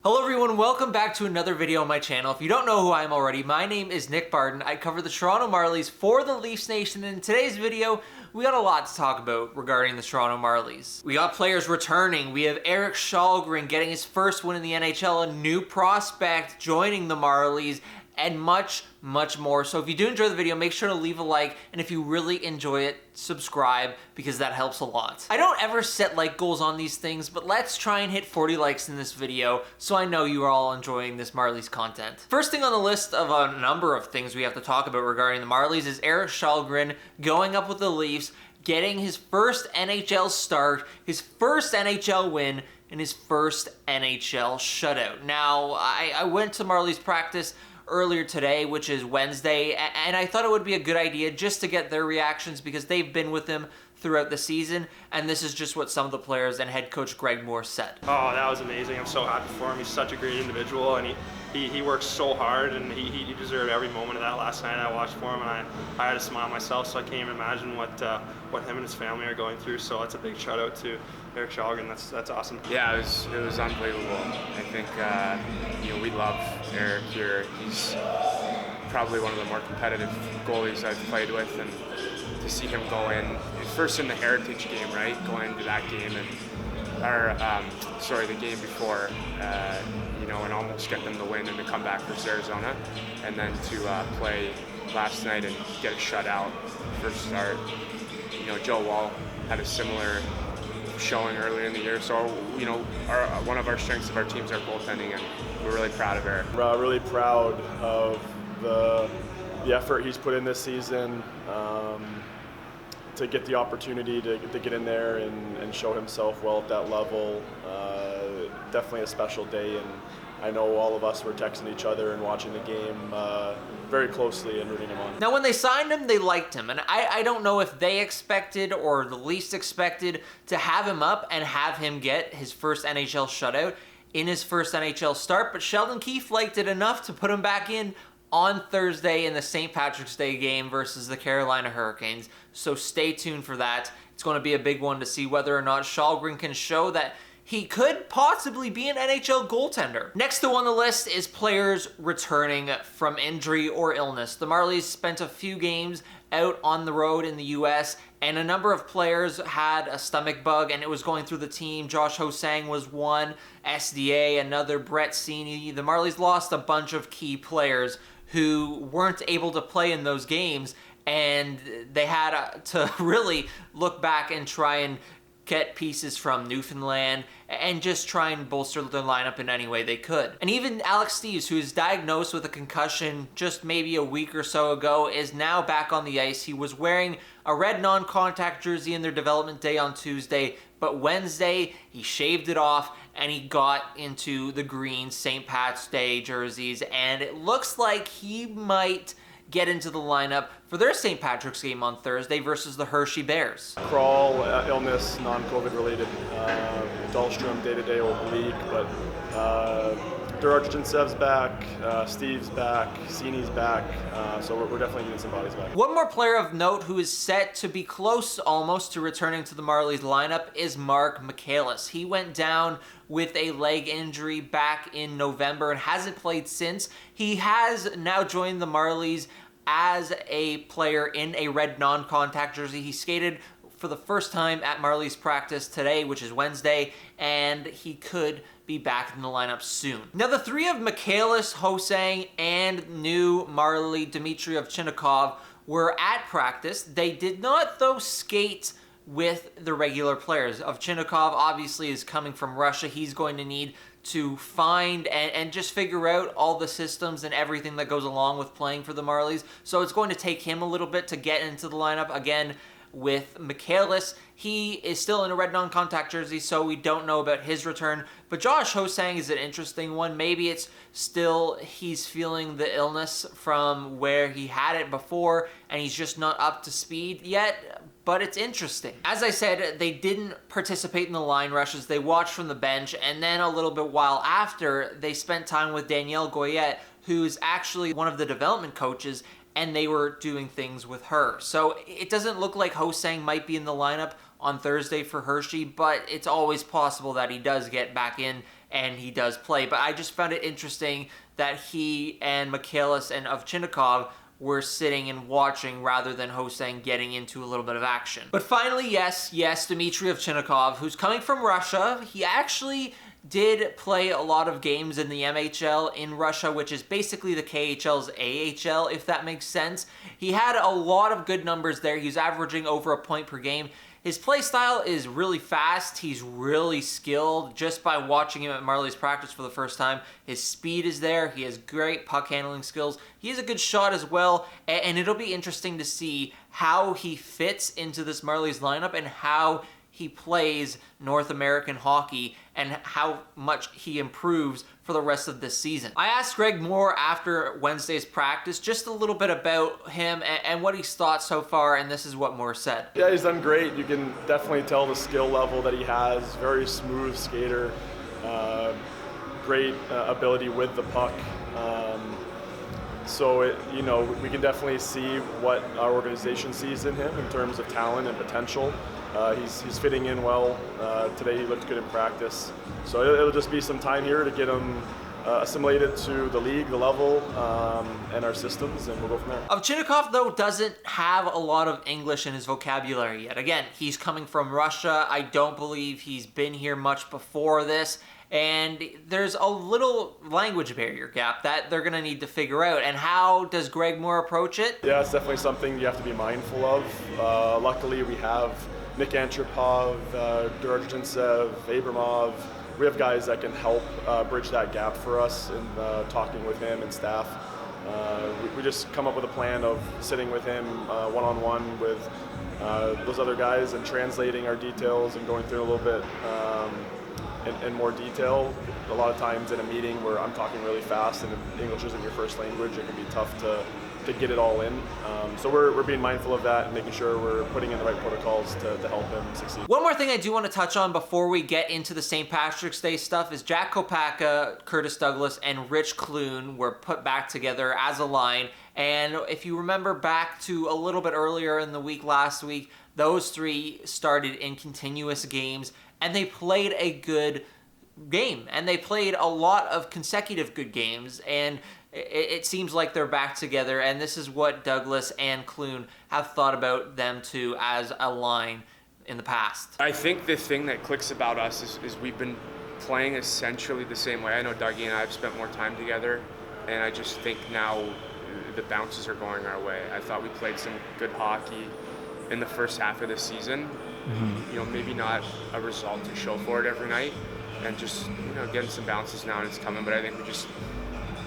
Hello everyone, welcome back to another video on my channel. If you don't know who I am already, my name is Nick Barton. I cover the Toronto Marlies for the Leafs Nation, and in today's video, we got a lot to talk about regarding the Toronto Marlies. We got players returning, we have Erik Källgren getting his first win in the NHL, a new prospect joining the Marlies, and much more. So if you do enjoy the video, make sure to leave a like, and if you really enjoy it, subscribe, because that helps a lot. I don't ever set like goals on these things, but let's try and hit 40 likes in this video so I know you are all enjoying this Marlies content. First thing on the list of a number of things we have to talk about regarding the Marlies is Erik Källgren going up with the Leafs, getting his first NHL start, his first NHL win, and his first NHL shutout. Now, I went to Marlies practice earlier today, which is Wednesday, and I thought it would be a good idea just to get their reactions because they've been with him throughout the season, and this is just what some of the players and head coach Greg Moore said. Oh, that was amazing. I'm so happy for him. He's such a great individual, and he works so hard, and he deserved every moment of that last night. I watched for him, and I had a smile myself, so I can't even imagine what him and his family are going through. So that's a big shout out to Erik Källgren. That's awesome. Yeah, it was unbelievable. I think we love Erik here. He's probably one of the more competitive goalies I've played with, and to see him go in first in the Heritage game, right? Going into that game the game before, and almost get them the win and to come back versus Arizona, and then to play last night and get a shutout first start. Joe Wall had a similar showing earlier in the year, so one of our strengths of our teams are goaltending, and we're really proud of Erik. Really proud of the effort he's put in this season, to get the opportunity to get in there and show himself well at that level. Definitely a special day, and I know all of us were texting each other and watching the game very closely and rooting him on. Now, when they signed him, they liked him, and I don't know if they expected or the least expected to have him up and have him get his first NHL shutout in his first NHL start, but Sheldon Keefe liked it enough to put him back in on Thursday in the St. Patrick's Day game versus the Carolina Hurricanes. So stay tuned for that. It's going to be a big one to see whether or not Källgren can show that he could possibly be an NHL goaltender. Next on the list is players returning from injury or illness. The Marlies spent a few games out on the road in the US, and a number of players had a stomach bug, and it was going through the team. Josh Ho-Sang was one, SDA, another, Brett Seney. The Marlies lost a bunch of key players who weren't able to play in those games, and they had to really look back and try and get pieces from Newfoundland and just try and bolster their lineup in any way they could. And even Alex Steeves, who is diagnosed with a concussion just maybe a week or so ago, is now back on the ice. He was wearing a red non-contact jersey in their development day on Tuesday, but Wednesday he shaved it off and he got into the green St. Pat's Day jerseys, and it looks like he might get into the lineup for their St. Patrick's game on Thursday versus the Hershey Bears. Crawl, illness, non-COVID related. Dahlstrom day-to-day oblique, but Durarchensev's back, Steve's back, Seney's back, so we're definitely getting some bodies back. One more player of note who is set to be close almost to returning to the Marlies lineup is Mark Michaelis. He went down with a leg injury back in November and hasn't played since. He has now joined the Marlies as a player in a red non-contact jersey. He skated for the first time at Marlies practice today, which is Wednesday, and he could be back in the lineup soon. Now, the three of Michaelis, Ho-Sang, and new Marlie Dmitriev Chinnikov were at practice. They did not, though, skate with the regular players. Ovchinnikov obviously is coming from Russia. He's going to need to find and just figure out all the systems and everything that goes along with playing for the Marlies. So it's going to take him a little bit to get into the lineup. Again, with Michaelis, he is still in a red non-contact jersey, so we don't know about his return. But Josh Ho-Sang is an interesting one. Maybe it's still he's feeling the illness from where he had it before, and he's just not up to speed yet. But it's interesting. As I said, they didn't participate in the line rushes. They watched from the bench, and then a little bit while after, they spent time with Danielle Goyette, who's actually one of the development coaches, and they were doing things with her. So it doesn't look like Ho-Sang might be in the lineup on Thursday for Hershey, but it's always possible that he does get back in and he does play. But I just found it interesting that he and Michaelis and Ovchinnikov were sitting and watching rather than Hosang getting into a little bit of action. But finally, yes, Dmitry Ovchinnikov, who's coming from Russia. He actually did play a lot of games in the MHL in Russia, which is basically the KHL's AHL, if that makes sense. He had a lot of good numbers there. He's averaging over a point per game. His play style is really fast. He's really skilled. Just by watching him at Marlies practice for the first time, his speed is there. He has great puck handling skills. He has a good shot as well, and it'll be interesting to see how he fits into this Marlies lineup and how he plays North American hockey and how much he improves for the rest of this season. I asked Greg Moore after Wednesday's practice just a little bit about him and what he's thought so far, and this is what Moore said. Yeah, he's done great. You can definitely tell the skill level that he has. Very smooth skater, great ability with the puck. So, we can definitely see what our organization sees in him in terms of talent and potential. He's fitting in well. Today he looked good in practice. So it'll just be some time here to get him assimilated to the league, the level, and our systems, and we'll go from there. Ovchinnikov, though, doesn't have a lot of English in his vocabulary yet. Again, he's coming from Russia. I don't believe he's been here much before this. And there's a little language barrier gap that they're going to need to figure out. And how does Greg Moore approach it? Yeah, it's definitely something you have to be mindful of. Luckily, we have Nick Antropov, Durjantsev, Abramov. We have guys that can help bridge that gap for us in talking with him and staff. We just come up with a plan of sitting with him one-on-one with those other guys and translating our details and going through a little bit in more detail. A lot of times in a meeting where I'm talking really fast and if English isn't your first language, it can be tough to get it all in. So we're being mindful of that and making sure we're putting in the right protocols to help him succeed. One more thing I do want to touch on before we get into the St. Patrick's Day stuff is Jack Kopacka, Curtis Douglas, and Rich Clune were put back together as a line. And if you remember back to a little bit earlier in the week last week, those three started in continuous games and they played a good game. And they played a lot of consecutive good games. And it seems like they're back together, and this is what Douglas and Clune have thought about them two as a line in the past. I think the thing that clicks about us is we've been playing essentially the same way. I know Dougie and I have spent more time together, and I just think now the bounces are going our way. I thought we played some good hockey in the first half of the season. Maybe not a result to show for it every night, and just getting some bounces now and it's coming, but I think we just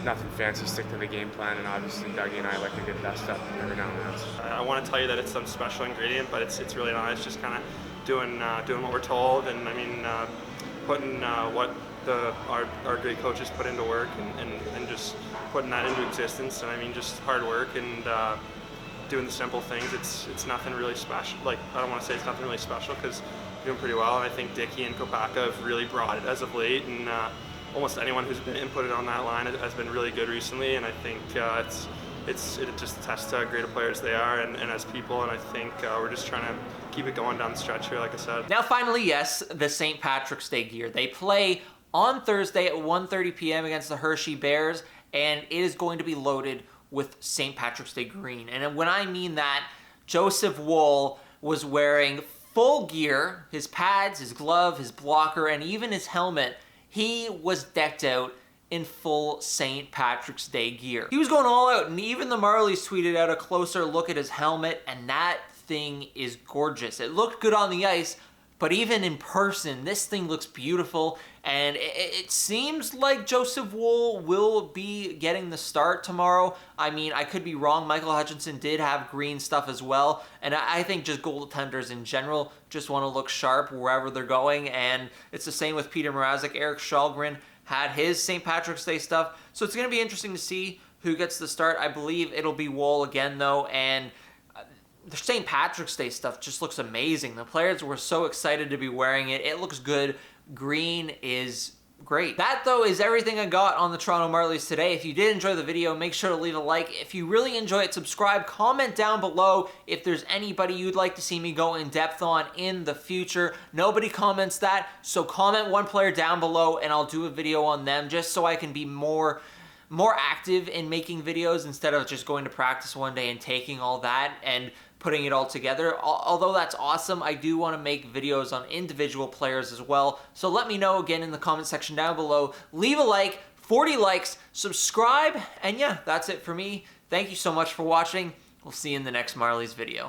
nothing fancy, stick to the game plan, and obviously Dougie and I like to get that stuff every now and then. I want to tell you that it's some special ingredient, but it's really not. It's just kind of doing what we're told, and I mean putting what our great coaches put into work, and just putting that into existence. And I mean just hard work and doing the simple things. It's nothing really special. Like, I don't want to say it's nothing really special because we're doing pretty well, and I think Dickey and Kopacka have really brought it as of late, and almost anyone who's been inputted on that line has been really good recently, and I think it just attests to how great of players they are and as people, and I think we're just trying to keep it going down the stretch here, like I said. Now finally, yes, the St. Patrick's Day gear. They play on Thursday at 1:30 p.m. against the Hershey Bears, and it is going to be loaded with St. Patrick's Day green. And when I mean that, Joseph Woll was wearing full gear, his pads, his glove, his blocker, and even his helmet. He was decked out in full St. Patrick's Day gear. He was going all out, and even the Marlies tweeted out a closer look at his helmet, and that thing is gorgeous. It looked good on the ice, but even in person, this thing looks beautiful, and it seems like Joseph Woll will be getting the start tomorrow. I mean, I could be wrong. Michael Hutchinson did have green stuff as well, and I think just goaltenders in general just want to look sharp wherever they're going, and it's the same with Peter Mrazek. Eric Shalgren had his St. Patrick's Day stuff, so it's going to be interesting to see who gets the start. I believe it'll be Woll again, though, and the St. Patrick's Day stuff just looks amazing. The players were so excited to be wearing it. It looks good. Green is Great. That, though, is everything I got on the Toronto Marlies today. If you did enjoy the video, make sure to leave a like. If you really enjoy it, subscribe. Comment down below if there's anybody you'd like to see me go in depth on in the future. Nobody comments that, so comment one player down below and I'll do a video on them just so I can be more active in making videos instead of just going to practice one day and taking all that and putting it all together. Although that's awesome, I do want to make videos on individual players as well. So let me know again in the comment section down below. Leave a like, 40 likes, subscribe, and yeah, that's it for me. Thank you so much for watching. We'll see you in the next Marlies video.